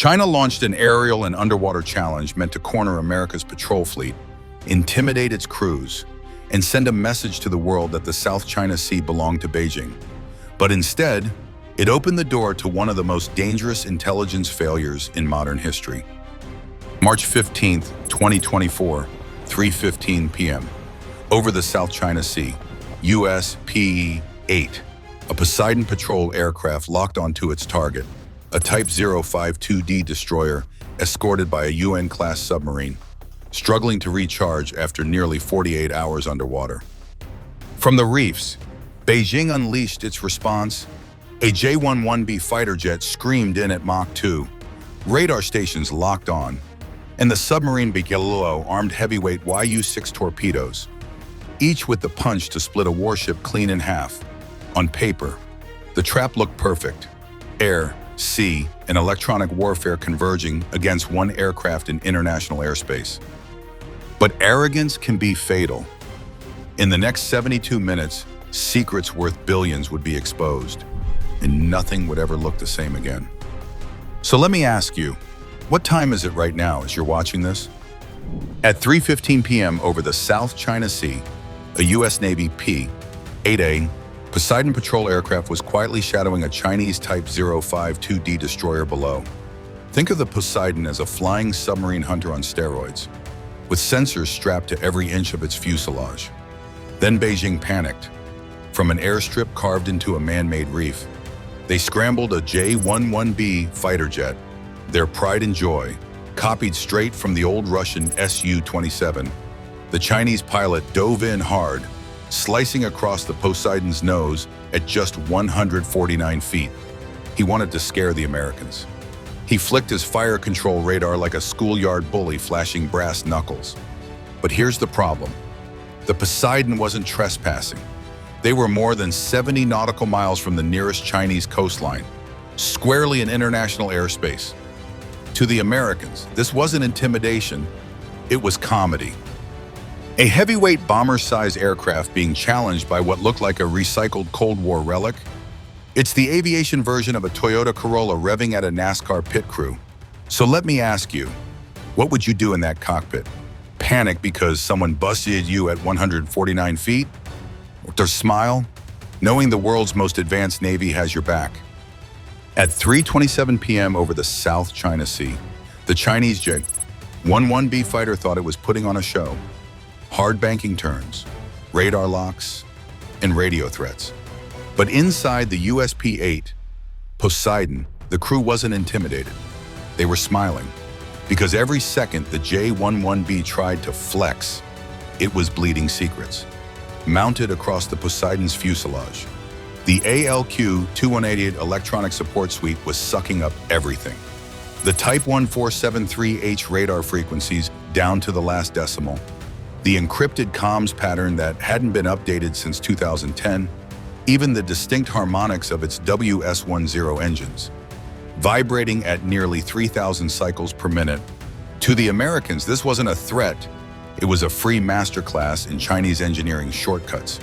China launched an aerial and underwater challenge meant to corner America's patrol fleet, intimidate its crews, and send a message to the world that the South China Sea belonged to Beijing. But instead, it opened the door to one of the most dangerous intelligence failures in modern history. March 15, 2024, 3:15 p.m. Over the South China Sea, US P-8, a Poseidon patrol aircraft locked onto its target, a Type 052D destroyer escorted by a UN-class submarine, struggling to recharge after nearly 48 hours underwater. From the reefs, Beijing unleashed its response. A J-11B fighter jet screamed in at Mach 2, radar stations locked on, and the submarine began armed heavyweight Yu-6 torpedoes, each with the punch to split a warship clean in half. On paper, the trap looked perfect. Air, sea, and electronic warfare converging against one aircraft in international airspace. But arrogance can be fatal. In the next 72 minutes, secrets worth billions would be exposed, and nothing would ever look the same again. So let me ask you, what time is it right now as you're watching this? At 3:15 p.m. over the South China Sea, a US Navy P-8 Poseidon patrol aircraft was quietly shadowing a Chinese Type 052D destroyer below. Think of the Poseidon as a flying submarine hunter on steroids, with sensors strapped to every inch of its fuselage. Then Beijing panicked. From an airstrip carved into a man-made reef, they scrambled a J-11B fighter jet, their pride and joy, copied straight from the old Russian Su-27. The Chinese pilot dove in hard, slicing across the Poseidon's nose at just 149 feet. He wanted to scare the Americans. He flicked his fire control radar like a schoolyard bully flashing brass knuckles. But here's the problem. The Poseidon wasn't trespassing. They were more than 70 nautical miles from the nearest Chinese coastline, squarely in international airspace. To the Americans, this wasn't intimidation, it was comedy. A heavyweight bomber-sized aircraft being challenged by what looked like a recycled Cold War relic. It's the aviation version of a Toyota Corolla revving at a NASCAR pit crew. So let me ask you, what would you do in that cockpit? Panic because someone busted you at 149 feet? Or smile, knowing the world's most advanced Navy has your back? At 3:27 p.m. over the South China Sea, the Chinese J-11B fighter thought it was putting on a show. Hard banking turns, radar locks, and radio threats. But inside the US P-8 Poseidon, the crew wasn't intimidated. They were smiling, because every second the J-11B tried to flex, it was bleeding secrets. Mounted across the Poseidon's fuselage, the ALQ-2188 electronic support suite was sucking up everything. The Type 1473H radar frequencies down to the last decimal, the encrypted comms pattern that hadn't been updated since 2010, even the distinct harmonics of its WS-10 engines, vibrating at nearly 3,000 cycles per minute. To the Americans, this wasn't a threat, it was a free masterclass in Chinese engineering shortcuts.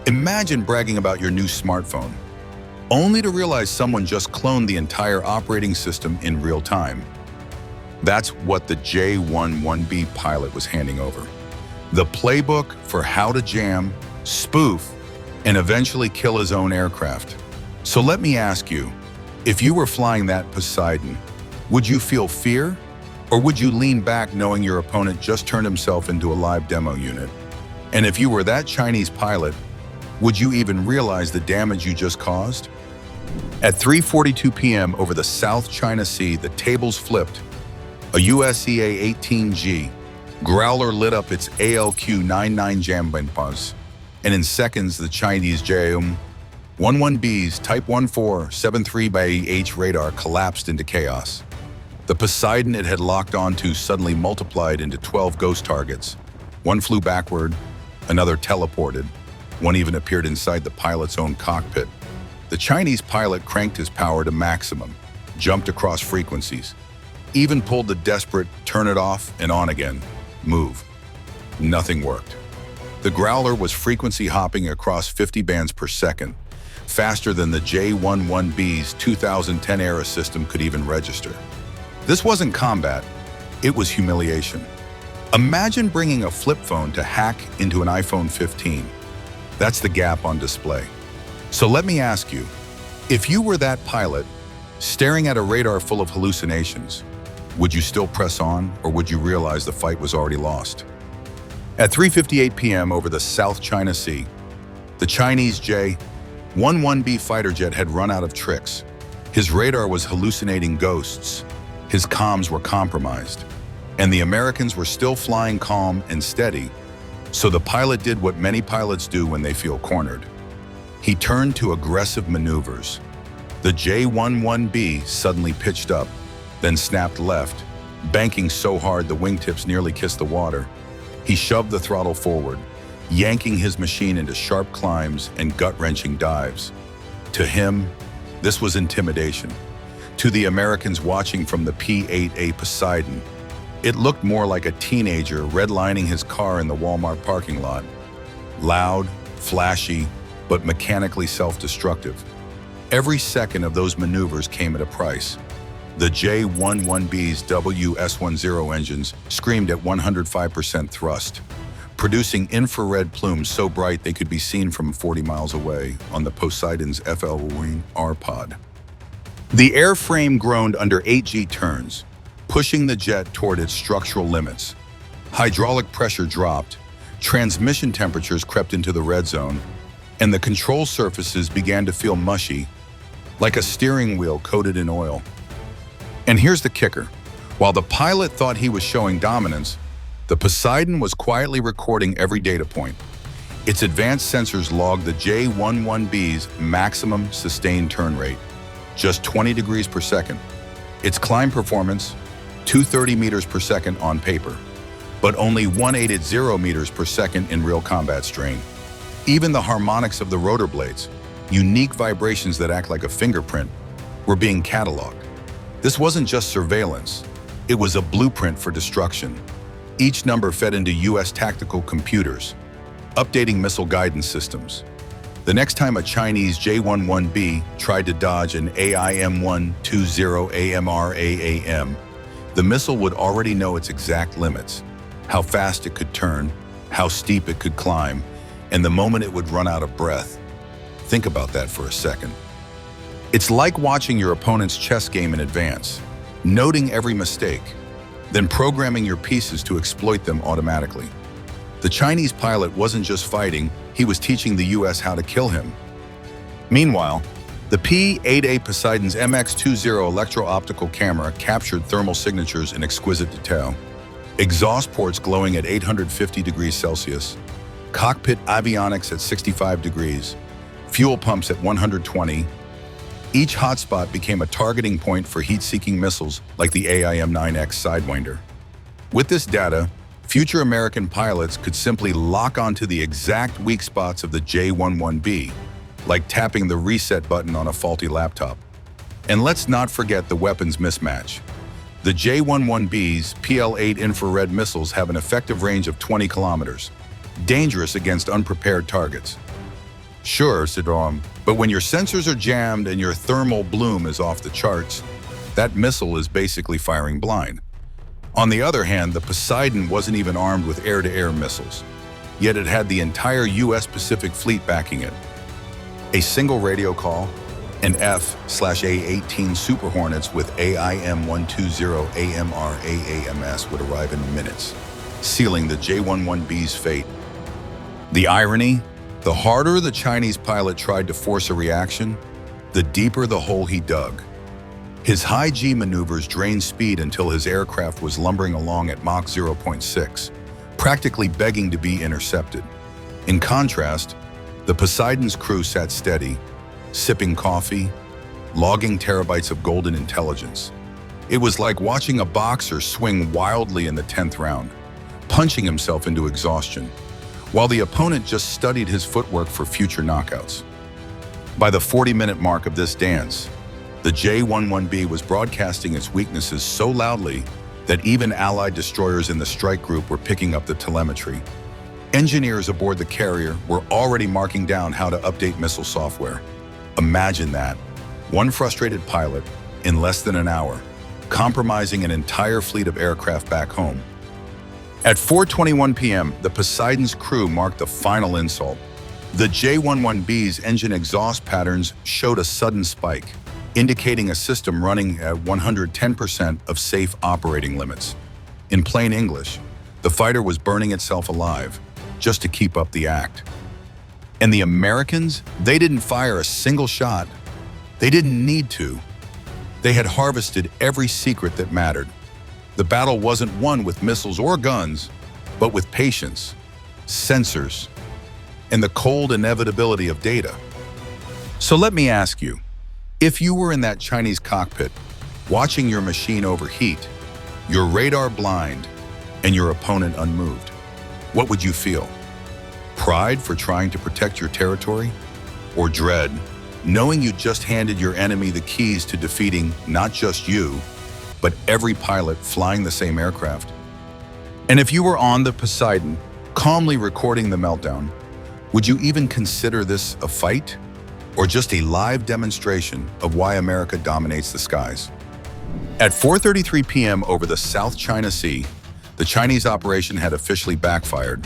Imagine bragging about your new smartphone, only to realize someone just cloned the entire operating system in real time. That's what the J-11B pilot was handing over. The playbook for how to jam, spoof, and eventually kill his own aircraft. So let me ask you, if you were flying that Poseidon, would you feel fear? Or would you lean back knowing your opponent just turned himself into a live demo unit? And if you were that Chinese pilot, would you even realize the damage you just caused? At 3:42 p.m. over the South China Sea, the tables flipped. A US EA-18G Growler lit up its ALQ-99 jam buzz, and in seconds the Chinese J-11B's Type 1473H radar collapsed into chaos. The Poseidon it had locked onto suddenly multiplied into 12 ghost targets. One flew backward, another teleported, one even appeared inside the pilot's own cockpit. The Chinese pilot cranked his power to maximum, jumped across frequencies, even pulled the desperate turn it off and on again move. Nothing worked. The Growler was frequency hopping across 50 bands per second, faster than the J-11B's 2010-era system could even register. This wasn't combat, it was humiliation. Imagine bringing a flip phone to hack into an iPhone 15. That's the gap on display. So let me ask you, if you were that pilot, staring at a radar full of hallucinations, would you still press on, or would you realize the fight was already lost? At 3:58 p.m. over the South China Sea, the Chinese J-11B fighter jet had run out of tricks. His radar was hallucinating ghosts, his comms were compromised, and the Americans were still flying calm and steady, so the pilot did what many pilots do when they feel cornered. He turned to aggressive maneuvers. The J-11B suddenly pitched up, then snapped left, banking so hard the wingtips nearly kissed the water. He shoved the throttle forward, yanking his machine into sharp climbs and gut-wrenching dives. To him, this was intimidation. To the Americans watching from the P-8A Poseidon, it looked more like a teenager redlining his car in the Walmart parking lot. Loud, flashy, but mechanically self-destructive. Every second of those maneuvers came at a price. The J-11B's WS-10 engines screamed at 105% thrust, producing infrared plumes so bright they could be seen from 40 miles away on the Poseidon's FL-R pod. The airframe groaned under 8G turns, pushing the jet toward its structural limits. Hydraulic pressure dropped, transmission temperatures crept into the red zone, and the control surfaces began to feel mushy, like a steering wheel coated in oil. And here's the kicker. While the pilot thought he was showing dominance, the Poseidon was quietly recording every data point. Its advanced sensors logged the J-11B's maximum sustained turn rate, just 20 degrees per second. Its climb performance, 230 meters per second on paper, but only 180 meters per second in real combat strain. Even the harmonics of the rotor blades, unique vibrations that act like a fingerprint, were being cataloged. This wasn't just surveillance, it was a blueprint for destruction. Each number fed into US tactical computers, updating missile guidance systems. The next time a Chinese J-11B tried to dodge an AIM-120 AMRAAM, the missile would already know its exact limits, how fast it could turn, how steep it could climb, and the moment it would run out of breath. Think about that for a second. It's like watching your opponent's chess game in advance, noting every mistake, then programming your pieces to exploit them automatically. The Chinese pilot wasn't just fighting, he was teaching the US how to kill him. Meanwhile, the P-8A Poseidon's MX-20 electro-optical camera captured thermal signatures in exquisite detail. Exhaust ports glowing at 850 degrees Celsius, cockpit avionics at 65 degrees, fuel pumps at 120. Each hotspot became a targeting point for heat-seeking missiles like the AIM-9X Sidewinder. With this data, future American pilots could simply lock onto the exact weak spots of the J-11B, like tapping the reset button on a faulty laptop. And let's not forget the weapons mismatch. The J-11B's PL-8 infrared missiles have an effective range of 20 kilometers, dangerous against unprepared targets. Sure, Sidram, but when your sensors are jammed and your thermal bloom is off the charts, that missile is basically firing blind. On the other hand, the Poseidon wasn't even armed with air-to-air missiles, yet it had the entire US Pacific Fleet backing it. A single radio call, and F/A-18 Super Hornets with AIM-120 AMRAAMS would arrive in minutes, sealing the J-11B's fate. The irony? The harder the Chinese pilot tried to force a reaction, the deeper the hole he dug. His high-G maneuvers drained speed until his aircraft was lumbering along at Mach 0.6, practically begging to be intercepted. In contrast, the Poseidon's crew sat steady, sipping coffee, logging terabytes of golden intelligence. It was like watching a boxer swing wildly in the 10th round, punching himself into exhaustion, while the opponent just studied his footwork for future knockouts. By the 40-minute mark of this dance, the J-11B was broadcasting its weaknesses so loudly that even Allied destroyers in the strike group were picking up the telemetry. Engineers aboard the carrier were already marking down how to update missile software. Imagine that. One frustrated pilot, in less than an hour, compromising an entire fleet of aircraft back home. At 4:21 p.m., the Poseidon's crew marked the final insult. The J-11B's engine exhaust patterns showed a sudden spike, indicating a system running at 110% of safe operating limits. In plain English, the fighter was burning itself alive just to keep up the act. And the Americans, they didn't fire a single shot. They didn't need to. They had harvested every secret that mattered. The battle wasn't won with missiles or guns, but with patience, sensors, and the cold inevitability of data. So let me ask you, if you were in that Chinese cockpit, watching your machine overheat, your radar blind, and your opponent unmoved, what would you feel? Pride for trying to protect your territory? Or dread, knowing you just handed your enemy the keys to defeating not just you, but every pilot flying the same aircraft? And if you were on the Poseidon, calmly recording the meltdown, would you even consider this a fight? Or just a live demonstration of why America dominates the skies? At 4:33 p.m. over the South China Sea, the Chinese operation had officially backfired.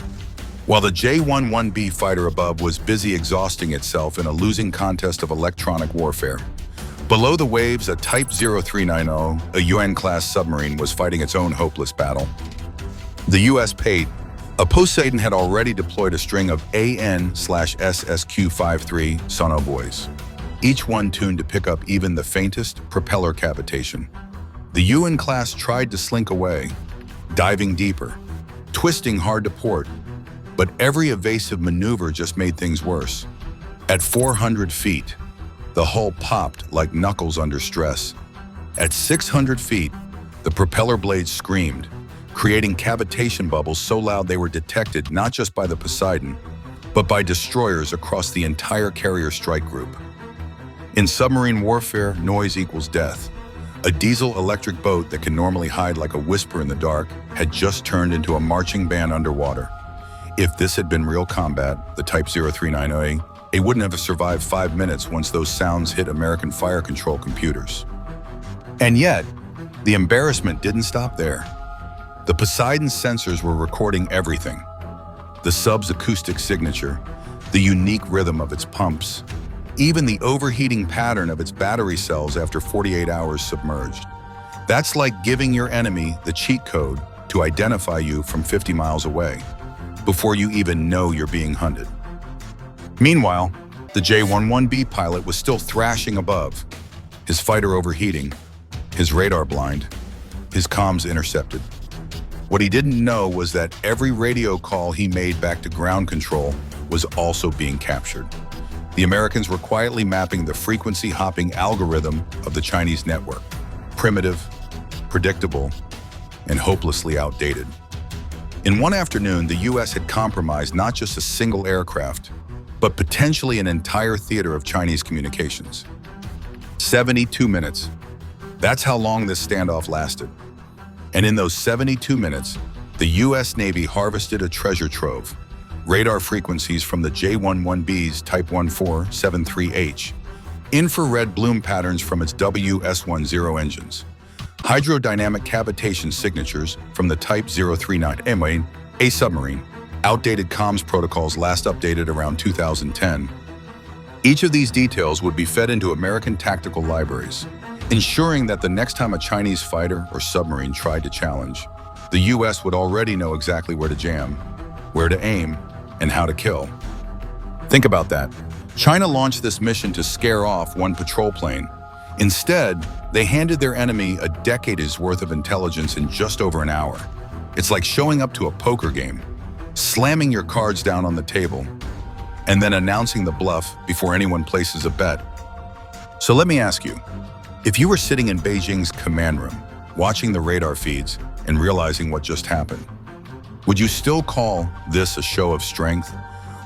While the J-11B fighter above was busy exhausting itself in a losing contest of electronic warfare. Below the waves, a Type 0390, a Yuan-class submarine, was fighting its own hopeless battle. The US P-8 Poseidon had already deployed a string of AN/SSQ-53 sonobuoys, each one tuned to pick up even the faintest propeller cavitation. The Yuan-class tried to slink away, diving deeper, twisting hard to port, but every evasive maneuver just made things worse. At 400 feet, the hull popped like knuckles under stress. At 600 feet, the propeller blades screamed, creating cavitation bubbles so loud they were detected not just by the Poseidon, but by destroyers across the entire carrier strike group. In submarine warfare, noise equals death. A diesel-electric boat that can normally hide like a whisper in the dark had just turned into a marching band underwater. If this had been real combat, the Type 0390, it wouldn't have survived 5 minutes once those sounds hit American fire control computers. And yet, the embarrassment didn't stop there. The Poseidon's sensors were recording everything. The sub's acoustic signature, the unique rhythm of its pumps, even the overheating pattern of its battery cells after 48 hours submerged. That's like giving your enemy the cheat code to identify you from 50 miles away, before you even know you're being hunted. Meanwhile, the J-11B pilot was still thrashing above, his fighter overheating, his radar blind, his comms intercepted. What he didn't know was that every radio call he made back to ground control was also being captured. The Americans were quietly mapping the frequency hopping algorithm of the Chinese network. Primitive, predictable, and hopelessly outdated. In one afternoon, the US had compromised not just a single aircraft, but potentially an entire theater of Chinese communications. 72 minutes. That's how long this standoff lasted. And in those 72 minutes, the US Navy harvested a treasure trove: radar frequencies from the J-11B's Type 1473H, infrared bloom patterns from its WS-10 engines, hydrodynamic cavitation signatures from the Type 039, a submarine, outdated comms protocols last updated around 2010. Each of these details would be fed into American tactical libraries, ensuring that the next time a Chinese fighter or submarine tried to challenge, the US would already know exactly where to jam, where to aim, and how to kill. Think about that. China launched this mission to scare off one patrol plane. Instead, they handed their enemy a decade's worth of intelligence in just over an hour. It's like showing up to a poker game, slamming your cards down on the table, and then announcing the bluff before anyone places a bet. So let me ask you, if you were sitting in Beijing's command room, watching the radar feeds and realizing what just happened, would you still call this a show of strength?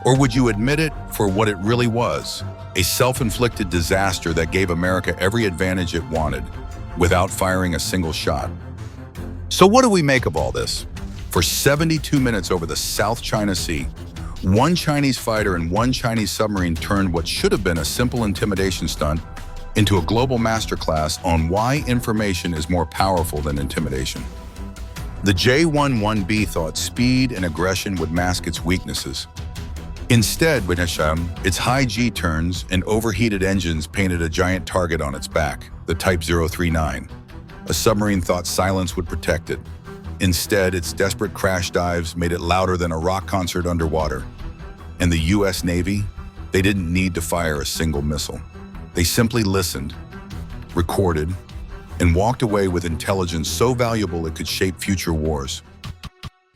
Or would you admit it for what it really was, a self-inflicted disaster that gave America every advantage it wanted, without firing a single shot? So what do we make of all this? For 72 minutes over the South China Sea, one Chinese fighter and one Chinese submarine turned what should have been a simple intimidation stunt into a global masterclass on why information is more powerful than intimidation. The J-11B thought speed and aggression would mask its weaknesses. Instead, its high G-turns and overheated engines painted a giant target on its back, the Type 039. A submarine thought silence would protect it. Instead, its desperate crash dives made it louder than a rock concert underwater. And the US Navy, they didn't need to fire a single missile. They simply listened, recorded, and walked away with intelligence so valuable it could shape future wars.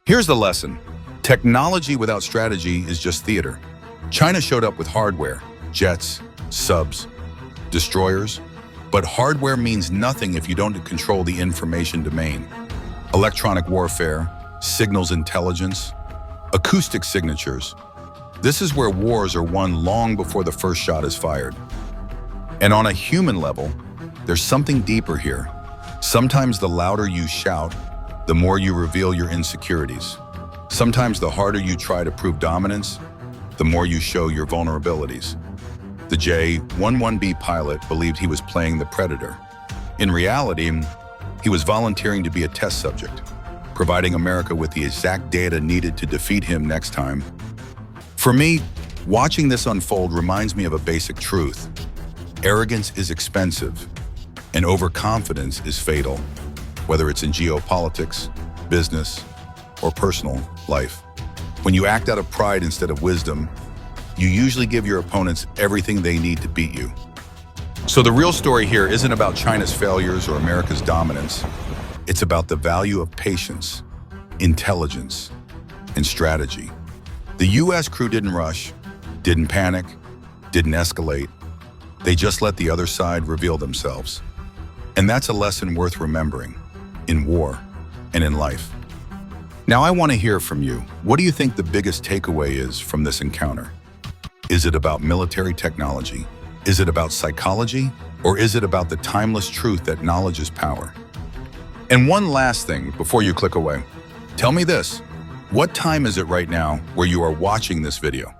Here's the lesson. Technology without strategy is just theater. China showed up with hardware, jets, subs, destroyers, but hardware means nothing if you don't control the information domain. Electronic warfare, signals intelligence, acoustic signatures. This is where wars are won long before the first shot is fired. And on a human level, there's something deeper here. Sometimes the louder you shout, the more you reveal your insecurities. Sometimes the harder you try to prove dominance, the more you show your vulnerabilities. The J-11B pilot believed he was playing the predator. In reality, he was volunteering to be a test subject, providing America with the exact data needed to defeat him next time. For me, watching this unfold reminds me of a basic truth. Arrogance is expensive, and overconfidence is fatal, whether it's in geopolitics, business, or personal life. When you act out of pride instead of wisdom, you usually give your opponents everything they need to beat you. So the real story here isn't about China's failures or America's dominance. It's about the value of patience, intelligence, and strategy. The US crew didn't rush, didn't panic, didn't escalate. They just let the other side reveal themselves. And that's a lesson worth remembering, in war and in life. Now I want to hear from you. What do you think the biggest takeaway is from this encounter? Is it about military technology? Is it about psychology? Or is it about the timeless truth that knowledge is power? And one last thing before you click away. Tell me this, what time is it right now where you are watching this video?